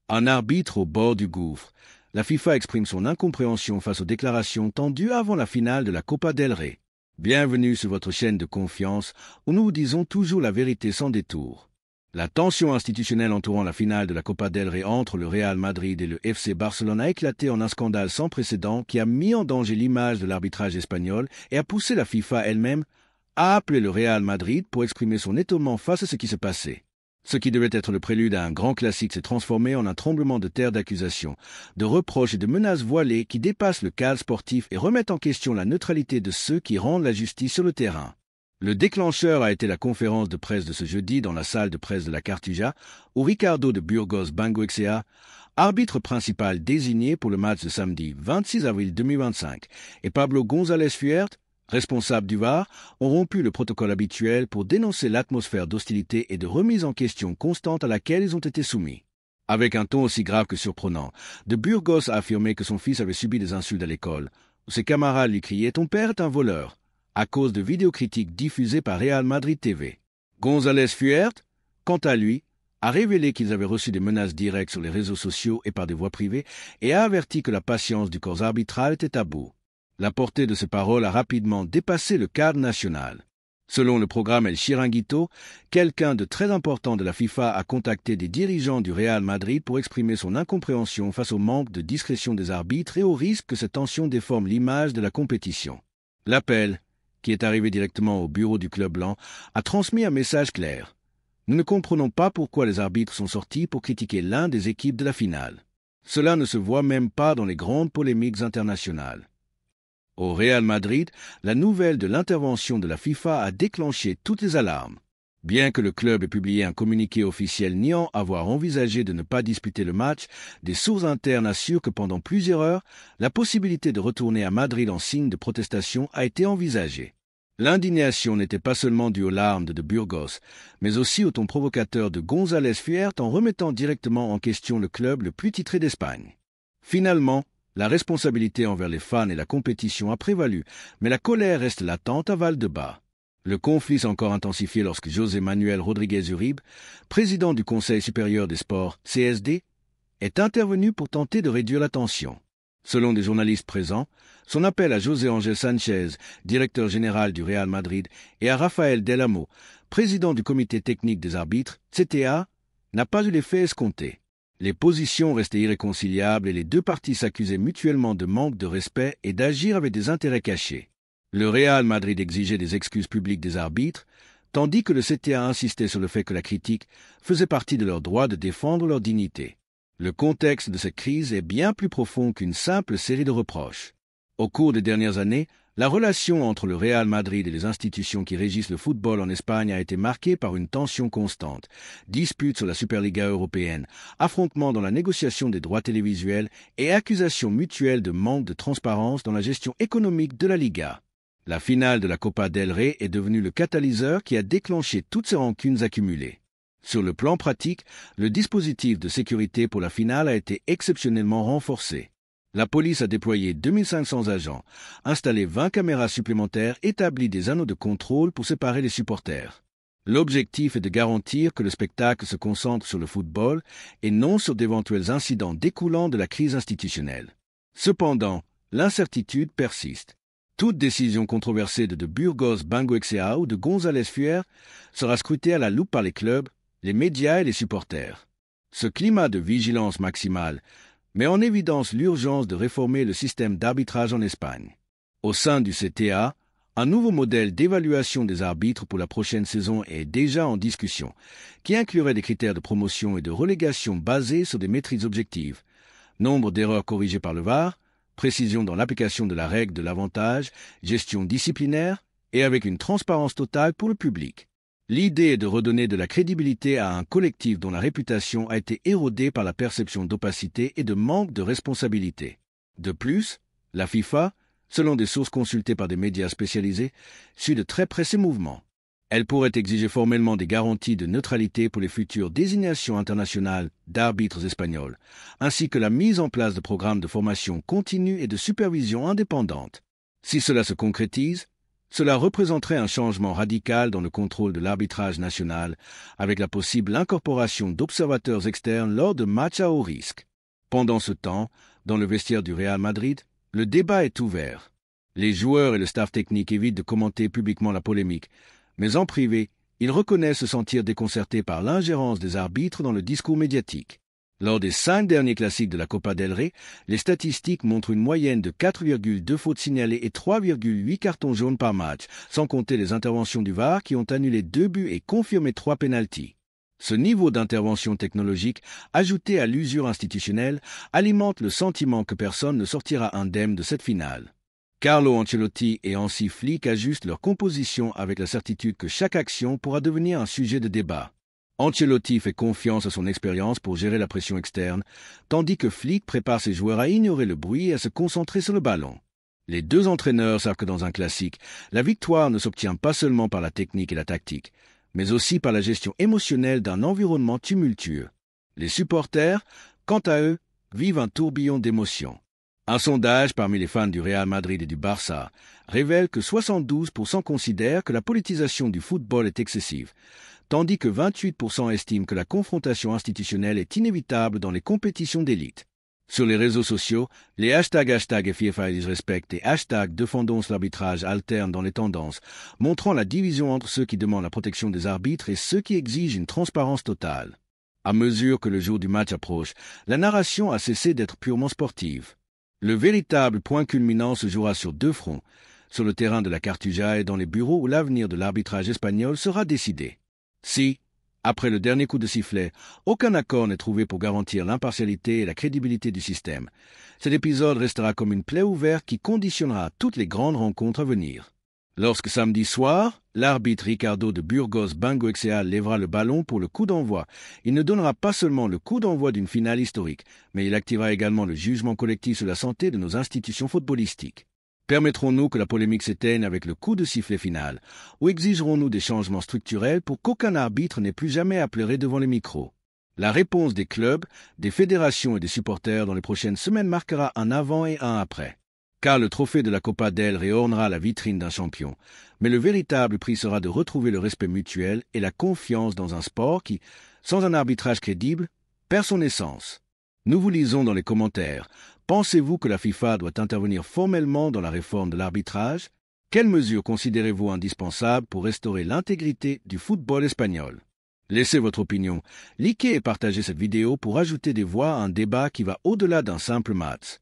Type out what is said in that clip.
Un arbitre au bord du gouffre. La FIFA exprime son incompréhension face aux déclarations tendues avant la finale de la Copa del Rey. Bienvenue sur votre chaîne de confiance où nous vous disons toujours la vérité sans détour. La tension institutionnelle entourant la finale de la Copa del Rey entre le Real Madrid et le FC Barcelone a éclaté en un scandale sans précédent qui a mis en danger l'image de l'arbitrage espagnol et a poussé la FIFA elle-même à appeler le Real Madrid pour exprimer son étonnement face à ce qui se passait. Ce qui devait être le prélude à un grand classique s'est transformé en un tremblement de terre d'accusations, de reproches et de menaces voilées qui dépassent le cadre sportif et remettent en question la neutralité de ceux qui rendent la justice sur le terrain. Le déclencheur a été la conférence de presse de ce jeudi dans la salle de presse de la Cartuja, où Ricardo de Burgos Bengoechea, arbitre principal désigné pour le match de samedi 26 avril 2025, et Pablo González Fuert, responsable du VAR, ont rompu le protocole habituel pour dénoncer l'atmosphère d'hostilité et de remise en question constante à laquelle ils ont été soumis. Avec un ton aussi grave que surprenant, de Burgos a affirmé que son fils avait subi des insultes à l'école, où ses camarades lui criaient « Ton père est un voleur », à cause de vidéocritiques diffusées par Real Madrid TV. González Fuert, quant à lui, a révélé qu'ils avaient reçu des menaces directes sur les réseaux sociaux et par des voies privées et a averti que la patience du corps arbitral était à bout. La portée de ces paroles a rapidement dépassé le cadre national. Selon le programme El Chiringuito, quelqu'un de très important de la FIFA a contacté des dirigeants du Real Madrid pour exprimer son incompréhension face au manque de discrétion des arbitres et au risque que cette tension déforme l'image de la compétition. L'appel, qui est arrivé directement au bureau du club blanc, a transmis un message clair. Nous ne comprenons pas pourquoi les arbitres sont sortis pour critiquer l'un des équipes de la finale. Cela ne se voit même pas dans les grandes polémiques internationales. Au Real Madrid, la nouvelle de l'intervention de la FIFA a déclenché toutes les alarmes. Bien que le club ait publié un communiqué officiel niant avoir envisagé de ne pas disputer le match, des sources internes assurent que pendant plusieurs heures, la possibilité de retourner à Madrid en signe de protestation a été envisagée. L'indignation n'était pas seulement due aux larmes de Burgos, mais aussi au ton provocateur de González Fuert en remettant directement en question le club le plus titré d'Espagne. Finalement, la responsabilité envers les fans et la compétition a prévalu, mais la colère reste latente à Valdebebas. Le conflit s'est encore intensifié lorsque José Manuel Rodríguez Uribe, président du Conseil supérieur des sports, CSD, est intervenu pour tenter de réduire la tension. Selon des journalistes présents, son appel à José Ángel Sánchez, directeur général du Real Madrid, et à Rafael Del Amo, président du comité technique des arbitres, CTA, n'a pas eu l'effet escompté. Les positions restaient irréconciliables et les deux parties s'accusaient mutuellement de manque de respect et d'agir avec des intérêts cachés. Le Real Madrid exigeait des excuses publiques des arbitres, tandis que le CTA insistait sur le fait que la critique faisait partie de leur droit de défendre leur dignité. Le contexte de cette crise est bien plus profond qu'une simple série de reproches. Au cours des dernières années, la relation entre le Real Madrid et les institutions qui régissent le football en Espagne a été marquée par une tension constante, disputes sur la Superliga européenne, affrontements dans la négociation des droits télévisuels et accusations mutuelles de manque de transparence dans la gestion économique de la Liga. La finale de la Copa del Rey est devenue le catalyseur qui a déclenché toutes ces rancunes accumulées. Sur le plan pratique, le dispositif de sécurité pour la finale a été exceptionnellement renforcé. La police a déployé 2500 agents, installé 20 caméras supplémentaires, établi des anneaux de contrôle pour séparer les supporters. L'objectif est de garantir que le spectacle se concentre sur le football et non sur d'éventuels incidents découlant de la crise institutionnelle. Cependant, l'incertitude persiste. Toute décision controversée de Burgos Bengoechea ou de González Fuert sera scrutée à la loupe par les clubs, les médias et les supporters. Ce climat de vigilance maximale met en évidence l'urgence de réformer le système d'arbitrage en Espagne. Au sein du CTA, un nouveau modèle d'évaluation des arbitres pour la prochaine saison est déjà en discussion, qui inclurait des critères de promotion et de relégation basés sur des maîtrises objectives, nombre d'erreurs corrigées par le VAR, précision dans l'application de la règle de l'avantage, gestion disciplinaire et avec une transparence totale pour le public. L'idée est de redonner de la crédibilité à un collectif dont la réputation a été érodée par la perception d'opacité et de manque de responsabilité. De plus, la FIFA, selon des sources consultées par des médias spécialisés, suit de très près ces mouvements. Elle pourrait exiger formellement des garanties de neutralité pour les futures désignations internationales d'arbitres espagnols, ainsi que la mise en place de programmes de formation continue et de supervision indépendante. Si cela se concrétise, Cela représenterait un changement radical dans le contrôle de l'arbitrage national, avec la possible incorporation d'observateurs externes lors de matchs à haut risque. Pendant ce temps, dans le vestiaire du Real Madrid, le débat est ouvert. Les joueurs et le staff technique évitent de commenter publiquement la polémique, mais en privé, ils reconnaissent se sentir déconcertés par l'ingérence des arbitres dans le discours médiatique. Lors des 5 derniers classiques de la Copa del Rey, les statistiques montrent une moyenne de 4,2 fautes signalées et 3,8 cartons jaunes par match, sans compter les interventions du VAR qui ont annulé 2 buts et confirmé 3 pénaltys. Ce niveau d'intervention technologique, ajouté à l'usure institutionnelle, alimente le sentiment que personne ne sortira indemne de cette finale. Carlo Ancelotti et Hansi Flick ajustent leur composition avec la certitude que chaque action pourra devenir un sujet de débat. Ancelotti fait confiance à son expérience pour gérer la pression externe, tandis que Flick prépare ses joueurs à ignorer le bruit et à se concentrer sur le ballon. Les deux entraîneurs savent que dans un classique, la victoire ne s'obtient pas seulement par la technique et la tactique, mais aussi par la gestion émotionnelle d'un environnement tumultueux. Les supporters, quant à eux, vivent un tourbillon d'émotions. Un sondage parmi les fans du Real Madrid et du Barça révèle que 72% considèrent que la politisation du football est excessive, tandis que 28% estiment que la confrontation institutionnelle est inévitable dans les compétitions d'élite. Sur les réseaux sociaux, les hashtags FIFA Respect et #Défendons l'arbitrage alternent dans les tendances, montrant la division entre ceux qui demandent la protection des arbitres et ceux qui exigent une transparence totale. À mesure que le jour du match approche, la narration a cessé d'être purement sportive. Le véritable point culminant se jouera sur 2 fronts, sur le terrain de la Cartuja et dans les bureaux où l'avenir de l'arbitrage espagnol sera décidé. Si, après le dernier coup de sifflet, aucun accord n'est trouvé pour garantir l'impartialité et la crédibilité du système, cet épisode restera comme une plaie ouverte qui conditionnera toutes les grandes rencontres à venir. Lorsque samedi soir, l'arbitre Ricardo de Burgos Bengoechea lèvera le ballon pour le coup d'envoi, il ne donnera pas seulement le coup d'envoi d'une finale historique, mais il activera également le jugement collectif sur la santé de nos institutions footballistiques. Permettrons-nous que la polémique s'éteigne avec le coup de sifflet final, ou exigerons-nous des changements structurels pour qu'aucun arbitre n'ait plus jamais à pleurer devant les micros? La réponse des clubs, des fédérations et des supporters dans les prochaines semaines marquera un avant et un après. Car le trophée de la Copa del Rey ornera la vitrine d'un champion, mais le véritable prix sera de retrouver le respect mutuel et la confiance dans un sport qui, sans un arbitrage crédible, perd son essence. Nous vous lisons dans les commentaires. Pensez-vous que la FIFA doit intervenir formellement dans la réforme de l'arbitrage? Quelles mesures considérez-vous indispensables pour restaurer l'intégrité du football espagnol? Laissez votre opinion, likez et partagez cette vidéo pour ajouter des voix à un débat qui va au-delà d'un simple match.